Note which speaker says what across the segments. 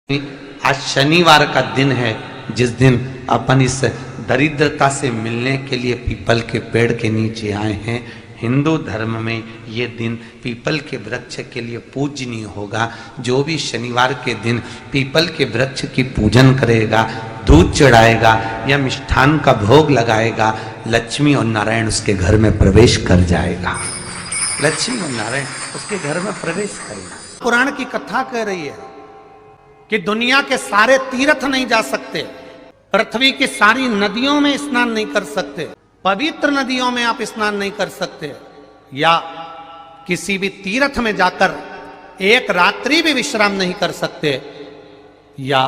Speaker 1: आज शनिवार का दिन है, जिस दिन अपन इस दरिद्रता से मिलने के लिए पीपल के पेड़ के नीचे आए हैं। हिंदू धर्म में ये दिन पीपल के वृक्ष के लिए पूजनीय होगा। जो भी शनिवार के दिन पीपल के वृक्ष की पूजन करेगा, दूध चढ़ाएगा या मिष्ठान का भोग लगाएगा, लक्ष्मी और नारायण उसके घर में प्रवेश कर जाएगा। लक्ष्मी और नारायण उसके घर में प्रवेश करेगा।
Speaker 2: पुराण की कथा कह रही है कि दुनिया के सारे तीर्थ नहीं जा सकते, पृथ्वी की सारी नदियों में स्नान नहीं कर सकते, पवित्र नदियों में आप स्नान नहीं कर सकते, या किसी भी तीर्थ में जाकर एक रात्रि भी विश्राम नहीं कर सकते, या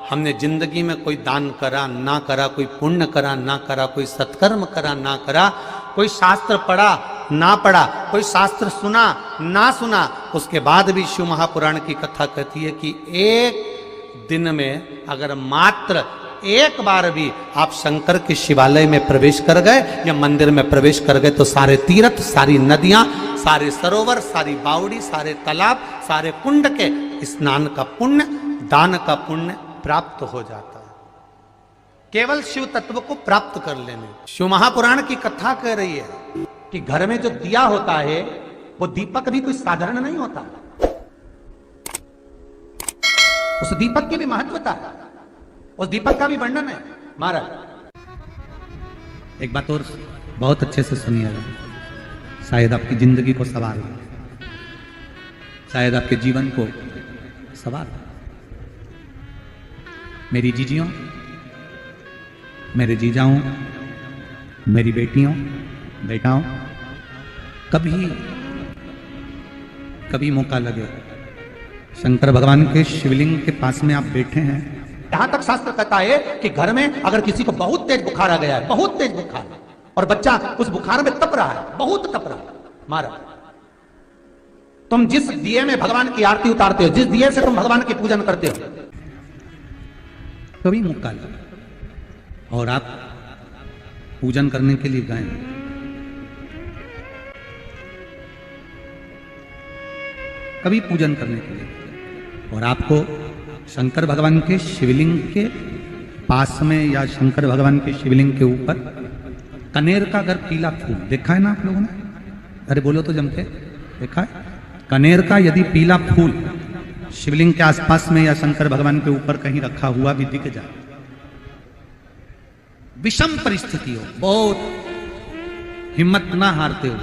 Speaker 2: हमने जिंदगी में कोई दान करा ना करा, कोई पुण्य करा ना करा, कोई सत्कर्म करा ना करा, कोई शास्त्र पढ़ा ना पढ़ा, कोई शास्त्र सुना ना सुना, उसके बाद भी शिव महापुराण की कथा कहती है कि एक दिन में अगर मात्र एक बार भी आप शंकर के शिवालय में प्रवेश कर गए या मंदिर में प्रवेश कर गए तो सारे तीर्थ, सारी नदियां, सारे सरोवर, सारी बावड़ी, सारे तालाब, सारे कुंड के स्नान का पुण्य, दान का पुण्य प्राप्त हो जाता है, केवल शिव तत्व को प्राप्त कर लेने। शिव महापुराण की कथा कह रही है कि घर में जो दिया होता है वो दीपक भी कोई साधारण नहीं होता, उस दीपक की भी महत्वता है, उस दीपक का भी वर्णन है। महाराज
Speaker 3: एक बात और बहुत अच्छे से सुनिएगा, शायद आपकी जिंदगी को सवार हो, शायद आपके जीवन को सवार हो। मेरी जीजियों, मेरे जीजाओं, मेरी बेटियों, बेटाओं, कभी मौका लगे, शंकर भगवान के शिवलिंग के पास में आप बैठे हैं।
Speaker 2: यहां तक शास्त्र कहता है कि घर में अगर किसी को बहुत तेज बुखार आ गया है, बहुत तेज बुखार, और बच्चा उस बुखार में तप रहा है, बहुत तप रहा है, महाराज तुम जिस दिए में भगवान की आरती उतारते हो, जिस दिए से तुम भगवान की पूजन करते हो,
Speaker 3: कभी मौका लगा और आप पूजन करने के लिए गए, कभी पूजन करने के लिए, और आपको शंकर भगवान के शिवलिंग के पास में या शंकर भगवान के शिवलिंग के ऊपर कनेर का अगर पीला फूल देखा है ना आप लोगों ने, अरे बोलो तो जम के, देखा है? कनेर का यदि पीला फूल शिवलिंग के आसपास में या शंकर भगवान के ऊपर कहीं रखा हुआ भी दिख जाए, विषम परिस्थिति हो, बहुत हिम्मत ना हारते हो,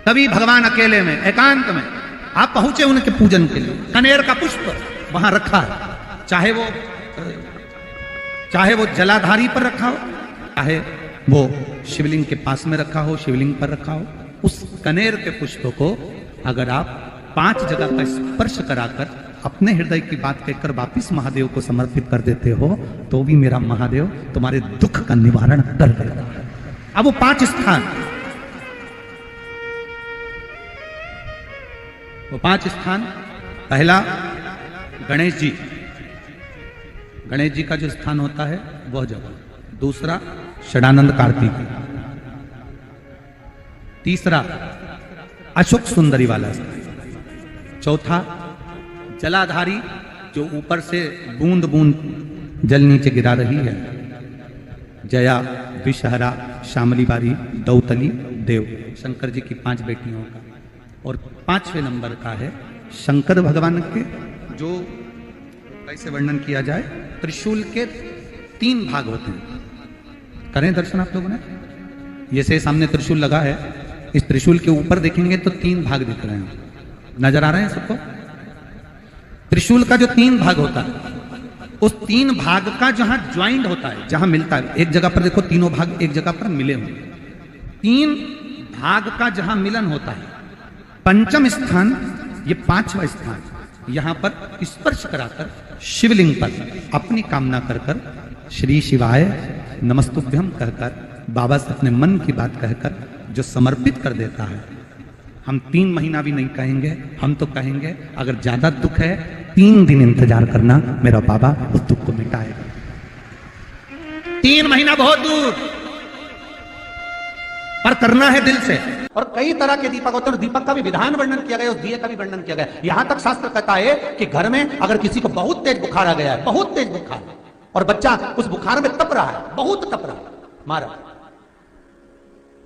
Speaker 3: तभी भगवान अकेले में एकांत में आप पहुंचे उनके पूजन के लिए, कनेर का पुष्प वहां रखा है, चाहे वो जलाधारी पर रखा हो, चाहे वो शिवलिंग के पास में रखा हो, शिवलिंग पर रखा हो, उस कनेर के पुष्प को अगर आप 5 जगह का स्पर्श कराकर अपने हृदय की बात कहकर वापिस महादेव को समर्पित कर देते हो, तो भी मेरा महादेव तुम्हारे दुख का निवारण कर देगा। अब वो 5 स्थान, वो 5 स्थान, पहला गणेश जी, गणेश जी का जो स्थान होता है वह जगह, दूसरा षडानंद कार्तिक, तीसरा अशोक सुंदरी वाला स्थान, चौथा जलाधारी जो ऊपर से बूंद बूंद जल नीचे गिरा रही है, जया, विषहरा, शामली बारी, दौतली, देव, शंकर जी की 5 बेटियों का, और 5वें नंबर का है शंकर भगवान के, जो कैसे वर्णन किया जाए, त्रिशूल के 3 भाग होते हैं। करें दर्शन आप लोगों ने, जैसे सामने त्रिशूल लगा है, इस त्रिशूल के ऊपर देखेंगे तो 3 भाग दिख रहे हैं, नजर आ रहे हैं सबको? त्रिशूल का जो 3 भाग होता है, उस 3 भाग का जहां ज्वाइंट होता है, जहां मिलता है, एक जगह पर देखो तीनों भाग एक जगह पर मिले हुए, 3 भाग का जहां मिलन होता है, पंचम स्थान, ये 5वां स्थान, यहां पर स्पर्श कराकर शिवलिंग पर अपनी कामना कर कर श्री शिवाय नमस्तुभ्यम कहकर बाबा से अपने मन की बात कहकर जो समर्पित कर देता है, हम 3 महीना भी नहीं कहेंगे, हम तो कहेंगे अगर ज्यादा दुख है 3 दिन इंतजार करना, मेरा बाबा उस दुख को मिटाएगा।
Speaker 2: 3 महीना बहुत दूर,
Speaker 3: पर करना है दिल से।
Speaker 2: और कई तरह के दीपक होते हैं, दीपक का भी विधान वर्णन किया गया, उस दिए का भी वर्णन किया गया। यहां तक शास्त्र कहता है कि घर में अगर किसी को बहुत तेज बुखार आ गया है, बहुत तेज बुखार, और बच्चा उस बुखार में तप रहा है, बहुत तप रहा है, मारा,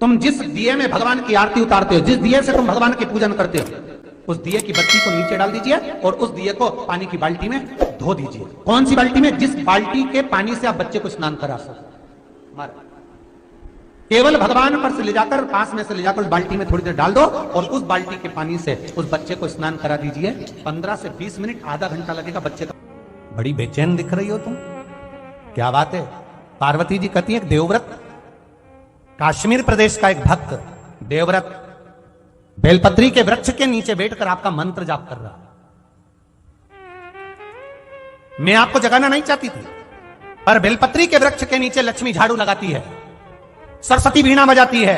Speaker 2: तुम जिस दिए में भगवान की आरती उतारते हो, जिस दिए से तुम भगवान की पूजन करते हो, उस दिए की बत्ती को नीचे डाल दीजिए और उस दिए को पानी की बाल्टी में धो दीजिए। कौन सी बाल्टी में? जिस बाल्टी के पानी से आप बच्चे को स्नान करा सको। मारा, केवल भगवान पर से ले जाकर, पास में से ले जाकर उस बाल्टी में थोड़ी देर डाल दो और उस बाल्टी के पानी से उस बच्चे को स्नान करा दीजिए। 15 से 20 मिनट, आधा घंटा लगेगा बच्चे का। बड़ी बेचैन दिख रही हो तुम, क्या बात है? पार्वती जी कहती है, देवव्रत, कश्मीर प्रदेश का एक भक्त देवव्रत बेलपत्री के वृक्ष के नीचे बैठकर आपका मंत्र जाप कर रहा। मैं आपको जगाना नहीं चाहती थी, पर बेलपत्री के वृक्ष के नीचे लक्ष्मी झाड़ू लगाती है, सरस्वती वीणा बजाती है,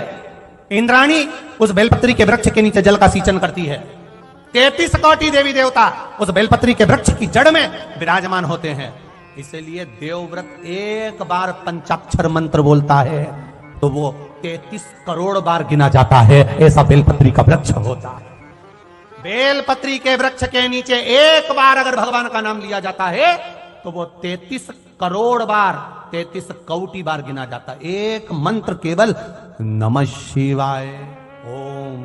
Speaker 2: इंद्राणी उस बेलपत्री के वृक्ष के नीचे जल का सींचन करती है, 33 कोटि देवी देवता उस बेलपत्री के वृक्ष की जड़ में विराजमान होते हैं। इसलिए देवव्रत एक बार पंचाक्षर मंत्र बोलता है तो वो 33 करोड़ बार गिना जाता है, ऐसा बेलपत्री का वृक्ष होता है। बेलपत्री के वृक्ष के नीचे एक बार अगर भगवान का नाम लिया जाता है तो वो 33 करोड़ बार, 33 कोटि बार गिना जाता है। एक मंत्र केवल नमः शिवाय, ओम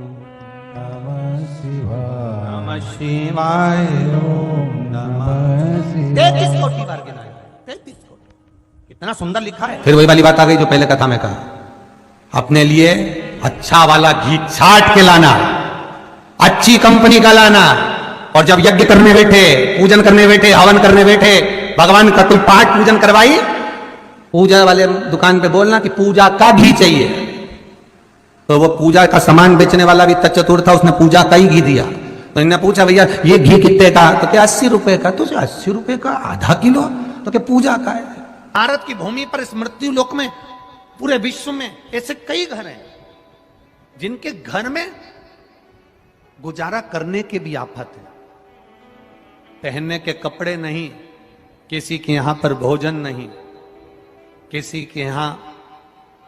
Speaker 2: नमः शिवाय, नमः शिवाय, ओम नमः शिवाय, 33 कोटि बार गिना है, 33 कोटि। कितना सुंदर लिखा है।
Speaker 1: फिर वही वाली बात आ गई जो पहले कथा में कहा, अपने लिए अच्छा वाला घी छाट के लाना, अच्छी कंपनी का लाना, और जब यज्ञ करने बैठे, पूजन करने बैठे, हवन करने बैठे, भगवान का कोई पाठ पूजन करवाई, पूजा वाले दुकान पे बोलना कि पूजा का घी चाहिए। तो वो पूजा का सामान बेचने वाला भी चतुर था, उसने पूजा का ही घी दिया। तो इन्हें पूछा, भैया ये घी कितने का? तो क्या 80 रुपए का? तो 80 रुपए का आधा किलो? तो क्या पूजा का है?
Speaker 2: भारत की भूमि पर इस मृत्यु लोक में, पूरे विश्व में ऐसे कई घर हैं जिनके घर में गुजारा करने के भी आफत है। पहनने के कपड़े नहीं, किसी के यहां पर भोजन नहीं, किसी के यहां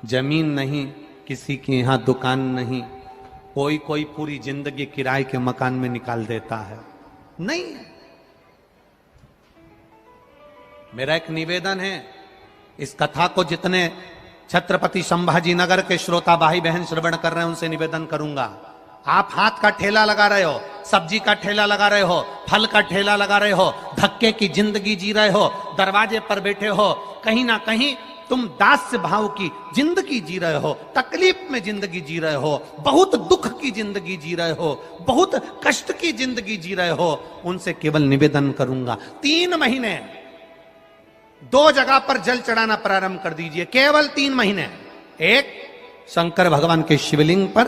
Speaker 2: जमीन नहीं, किसी के यहां दुकान नहीं, कोई कोई पूरी जिंदगी किराए के मकान में निकाल देता है। नहीं, मेरा एक निवेदन है, इस कथा को जितने छत्रपति संभाजी नगर के श्रोता भाई बहन श्रवण कर रहे हैं उनसे निवेदन करूंगा, आप हाथ का ठेला लगा रहे हो, सब्जी का ठेला लगा रहे हो, फल का ठेला लगा रहे हो, धक्के की जिंदगी जी रहे हो, दरवाजे पर बैठे हो, कहीं ना कहीं तुम दास्य भाव की जिंदगी जी रहे हो, तकलीफ में जिंदगी जी रहे हो, बहुत दुख की जिंदगी जी रहे हो, बहुत कष्ट की जिंदगी जी रहे हो, उनसे केवल निवेदन करूंगा, 3 महीने 2 जगह पर जल चढ़ाना प्रारंभ कर दीजिए, केवल 3 महीने। एक शंकर भगवान के शिवलिंग पर,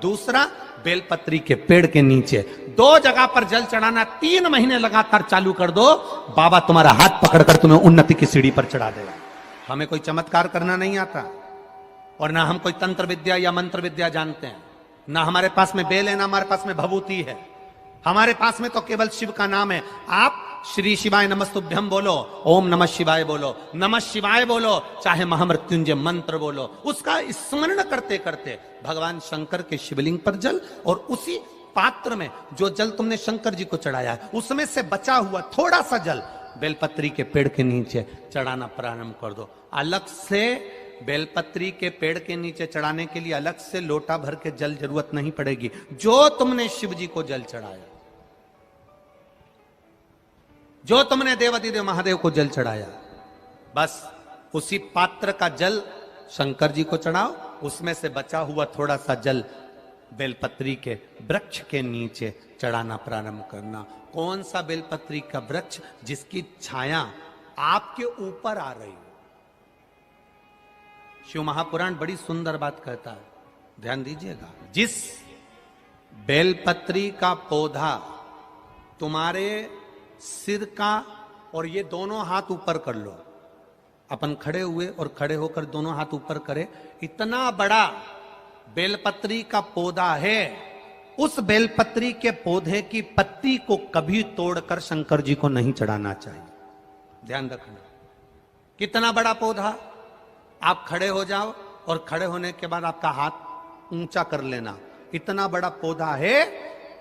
Speaker 2: दूसरा बेलपत्री के पेड़ के नीचे, 2 जगह पर जल चढ़ाना 3 महीने लगातार चालू कर दो, बाबा तुम्हारा हाथ पकड़कर तुम्हें उन्नति की सीढ़ी पर चढ़ा देगा। हमें कोई चमत्कार करना नहीं आता, और ना हम कोई तंत्र विद्या या मंत्र विद्या जानते हैं, ना हमारे पास में बेल है, ना हमारे पास में भभूति है, हमारे पास में तो केवल शिव का नाम है। आप श्री शिवाय नमस्तुभ्यम बोलो, ओम नमः शिवाय बोलो, नमः शिवाय बोलो, चाहे महामृत्युंजय मंत्र बोलो, उसका स्मरण करते करते भगवान शंकर के शिवलिंग पर जल, और उसी पात्र में जो जल तुमने शंकर जी को चढ़ाया है उसमें से बचा हुआ थोड़ा सा जल बेलपत्री के पेड़ के नीचे चढ़ाना प्रारंभ कर दो। अलग से बेलपत्री के पेड़ के नीचे चढ़ाने के लिए अलग से लोटा भर के जल जरूरत नहीं पड़ेगी। जो तुमने शिव जी को जल चढ़ाया, जो तुमने देवाधिदेव महादेव को जल चढ़ाया, बस उसी पात्र का जल शंकर जी को चढ़ाओ, उसमें से बचा हुआ थोड़ा सा जल बेलपत्री के वृक्ष के नीचे चढ़ाना प्रारंभ करना। कौन सा बेलपत्री का वृक्ष? जिसकी छाया आपके ऊपर आ रही हो। शिव महापुराण बड़ी सुंदर बात कहता है, ध्यान दीजिएगा। जिस बेलपत्री का पौधा तुम्हारे सिर का, और ये दोनों हाथ ऊपर कर लो, अपन खड़े हुए और खड़े होकर दोनों हाथ ऊपर करे, इतना बड़ा बेलपत्री का पौधा है, उस बेलपत्री के पौधे की पत्ती को कभी तोड़कर शंकर जी को नहीं चढ़ाना चाहिए। ध्यान रखना, कितना बड़ा पौधा। आप खड़े हो जाओ और खड़े होने के बाद आपका हाथ ऊंचा कर लेना। इतना बड़ा पौधा है,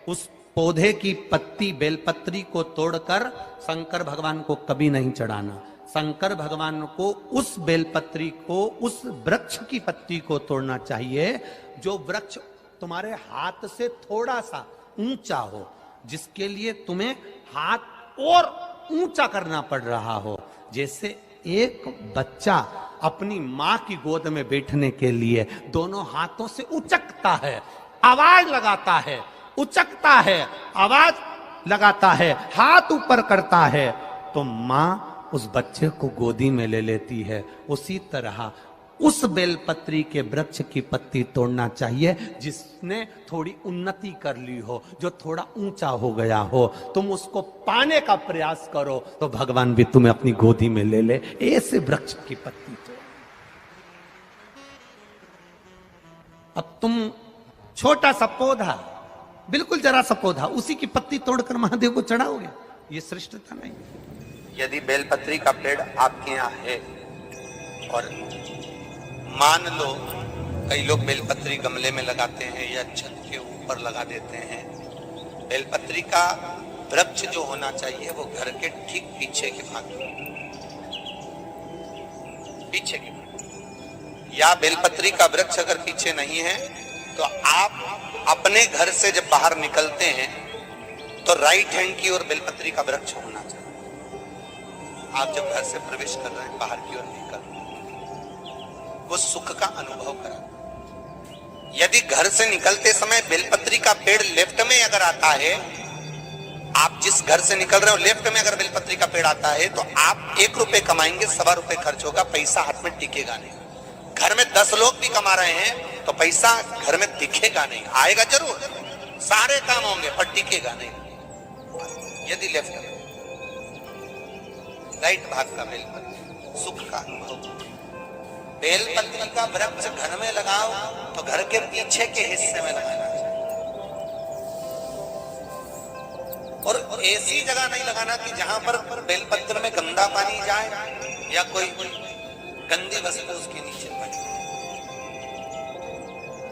Speaker 2: उस पौधे की पत्ती बेलपत्री को तोड़कर शंकर भगवान को कभी नहीं चढ़ाना। शंकर भगवान को उस बेलपत्री को, उस वृक्ष की पत्ती को तोड़ना चाहिए जो वृक्ष तुम्हारे हाथ से थोड़ा सा ऊंचा हो, जिसके लिए तुम्हें हाथ और ऊंचा करना पड़ रहा हो। जैसे एक बच्चा अपनी मां की गोद में बैठने के लिए दोनों हाथों से उचकता है, आवाज लगाता है, उचकता है, आवाज लगाता है, हाथ ऊपर करता है, तो मां उस बच्चे को गोदी में ले लेती है। उसी तरह उस बेलपत्री के वृक्ष की पत्ती तोड़ना चाहिए जिसने थोड़ी उन्नति कर ली हो, जो थोड़ा ऊंचा हो गया हो। तुम उसको पाने का प्रयास करो तो भगवान भी तुम्हें अपनी गोदी में ले ले। ऐसे वृक्ष की पत्ती तोड़। अब तुम छोटा सा पौधा, बिल्कुल जरा सा पौधा, उसी की पत्ती तोड़कर महादेव को चढ़ाओगे, ये श्रेष्ठता नहीं।
Speaker 1: यदि बेलपत्री का पेड़ आपके यहाँ है और मान लो कई लोग बेलपत्री गमले में लगाते हैं या छत के ऊपर लगा देते हैं, बेलपत्री का वृक्ष जो होना चाहिए वो घर के ठीक पीछे के भाग में, पीछे के भाग। या बेलपत्री का वृक्ष अगर पीछे नहीं है तो आप अपने घर से जब बाहर निकलते हैं तो राइट हैंड की ओर बेलपत्री का वृक्ष होना चाहिए। आप जब घर से प्रवेश कर रहे हैं, बाहर की ओर निकल, वो सुख का अनुभव करा। यदि घर से निकलते समय बेलपत्री का पेड़ लेफ्ट में अगर आता है, आप जिस घर से निकल रहे हो लेफ्ट में अगर बेलपत्री का पेड़ आता है तो आप 1 रुपए कमाएंगे, 1.25 रुपए खर्च होगा, पैसा हाथ में टिकेगा नहीं। घर में 10 लोग भी कमा रहे हैं तो पैसा घर में दिखेगा नहीं, आएगा जरूर, सारे काम होंगे पर टिकेगा नहीं। यदि लेफ्ट में, राइट भाग का बेलपत्री, सुख का अनुभव। बेलपत्री का वृक्ष घर में लगाओ तो घर के पीछे के हिस्से में लगाना चाहिए, और ऐसी जगह नहीं लगाना कि जहां पर बेलपत्र में गंदा पानी जाए या कोई गंदी वस्तु उसके नीचे पड़े।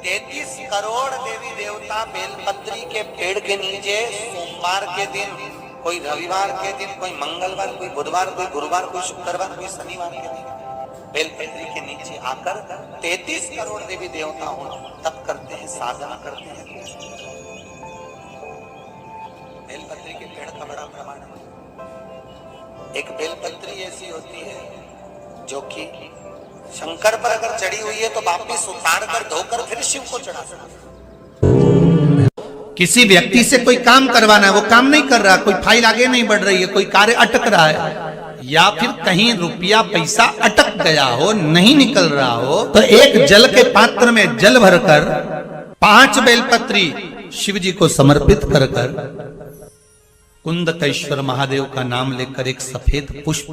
Speaker 1: 33 करोड़ देवी देवता बेलपत्री के पेड़ के नीचे सोमवार के दिन, कोई रविवार के दिन, कोई मंगलवार, कोई बुधवार, कोई गुरुवार, कोई शुक्रवार, कोई शनिवार के दिन बेलपत्री के नीचे आकर 33 करोड़ देवी देवता हो तप करते हैं, साधना करते हैं। बेलपत्री के पेड़ का बड़ा प्रमाण है। एक बेलपत्री ऐसी होती है जो कि शंकर पर अगर चढ़ी हुई है तो वापिस उतार कर धोकर फिर शिव को चढ़ा सकते।
Speaker 2: किसी व्यक्ति से कोई काम करवाना है, वो काम नहीं कर रहा, कोई फाइल आगे नहीं बढ़ रही है, कोई कार्य अटक रहा है, या फिर कहीं रुपया पैसा अटक गया हो, नहीं निकल रहा हो, तो एक जल के पात्र में जल भरकर 5 बेलपत्री शिव जी को समर्पित कर कुंदकेश्वर महादेव का नाम लेकर एक सफेद पुष्प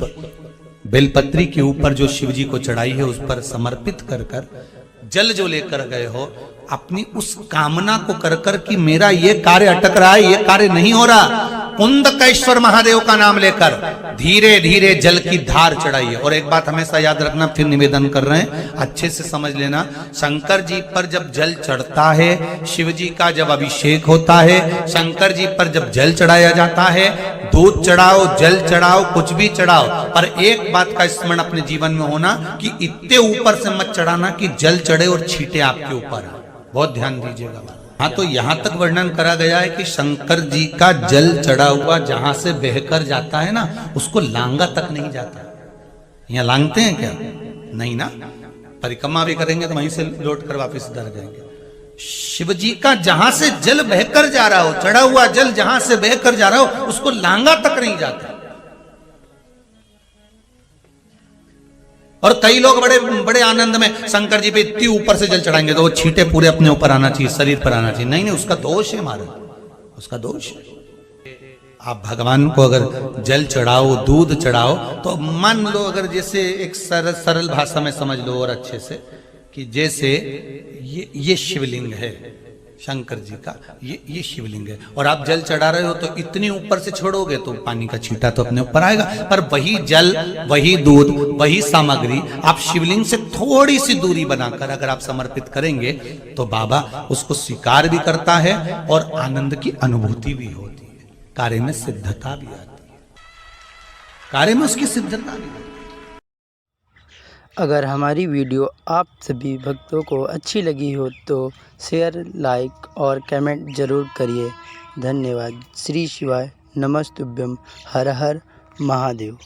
Speaker 2: बेलपत्री के ऊपर जो शिव जी को चढ़ाई है उस पर समर्पित कर जल जो लेकर गए हो, अपनी उस कामना को कर कि मेरा ये कार्य अटक रहा है, ये कार्य नहीं हो रहा, कुंदकेश्वर महादेव का नाम लेकर धीरे धीरे जल की धार चढ़ाइए। और एक बात हमेशा याद रखना, फिर निवेदन कर रहे हैं, अच्छे से समझ लेना, शंकर जी पर जब जल चढ़ता है, शिव जी का जब अभिषेक होता है, शंकर जी पर जब जल चढ़ाया जाता है, दूध चढ़ाओ, जल चढ़ाओ, कुछ भी चढ़ाओ, पर एक बात का स्मरण अपने जीवन में होना कि इतने ऊपर से मत चढ़ाना कि जल चढ़े और छींटे आपके ऊपर। बहुत ध्यान दीजिएगा। हाँ, तो यहां तक वर्णन करा गया है कि शंकर जी का जल चढ़ा हुआ जहां से बहकर जाता है ना, उसको लांगा तक नहीं जाता। यहाँ लांगते हैं क्या? नहीं ना, परिक्रमा भी करेंगे तो वहीं से लौट कर वापिस इधर जाएंगे। शिव जी का जहां से जल बहकर जा रहा हो, चढ़ा हुआ जल जहां से बहकर जा रहा हो, उसको लांगा तक नहीं जाता। और कई लोग बड़े बड़े आनंद में शंकर जी पे इतनी ऊपर से जल चढ़ाएंगे तो वो छींटे पूरे अपने ऊपर आना चाहिए, शरीर पर आना चाहिए। नहीं नहीं, उसका दोष है महाराज, उसका दोष है। आप भगवान को अगर जल चढ़ाओ, दूध चढ़ाओ, तो मान लो अगर जैसे एक सरल भाषा में समझ लो और अच्छे से, कि जैसे ये शिवलिंग है, शंकर जी का ये शिवलिंग है। और आप जल चढ़ा रहे हो तो इतनी ऊपर से छोड़ोगे तो पानी का छींटा तो अपने ऊपर आएगा, पर वही जल, वही दूध, वही सामग्री आप शिवलिंग से थोड़ी सी दूरी बनाकर अगर आप समर्पित करेंगे तो बाबा उसको स्वीकार भी करता है और आनंद की अनुभूति भी होती है, कार्य में सिद्धता भी आती है, कार्य में उसकी सिद्धता भी आती है।
Speaker 4: अगर हमारी वीडियो आप सभी भक्तों को अच्छी लगी हो तो शेयर, लाइक और कमेंट ज़रूर करिए। धन्यवाद। श्री शिवाय नमस्तुभ्यम। हर हर महादेव।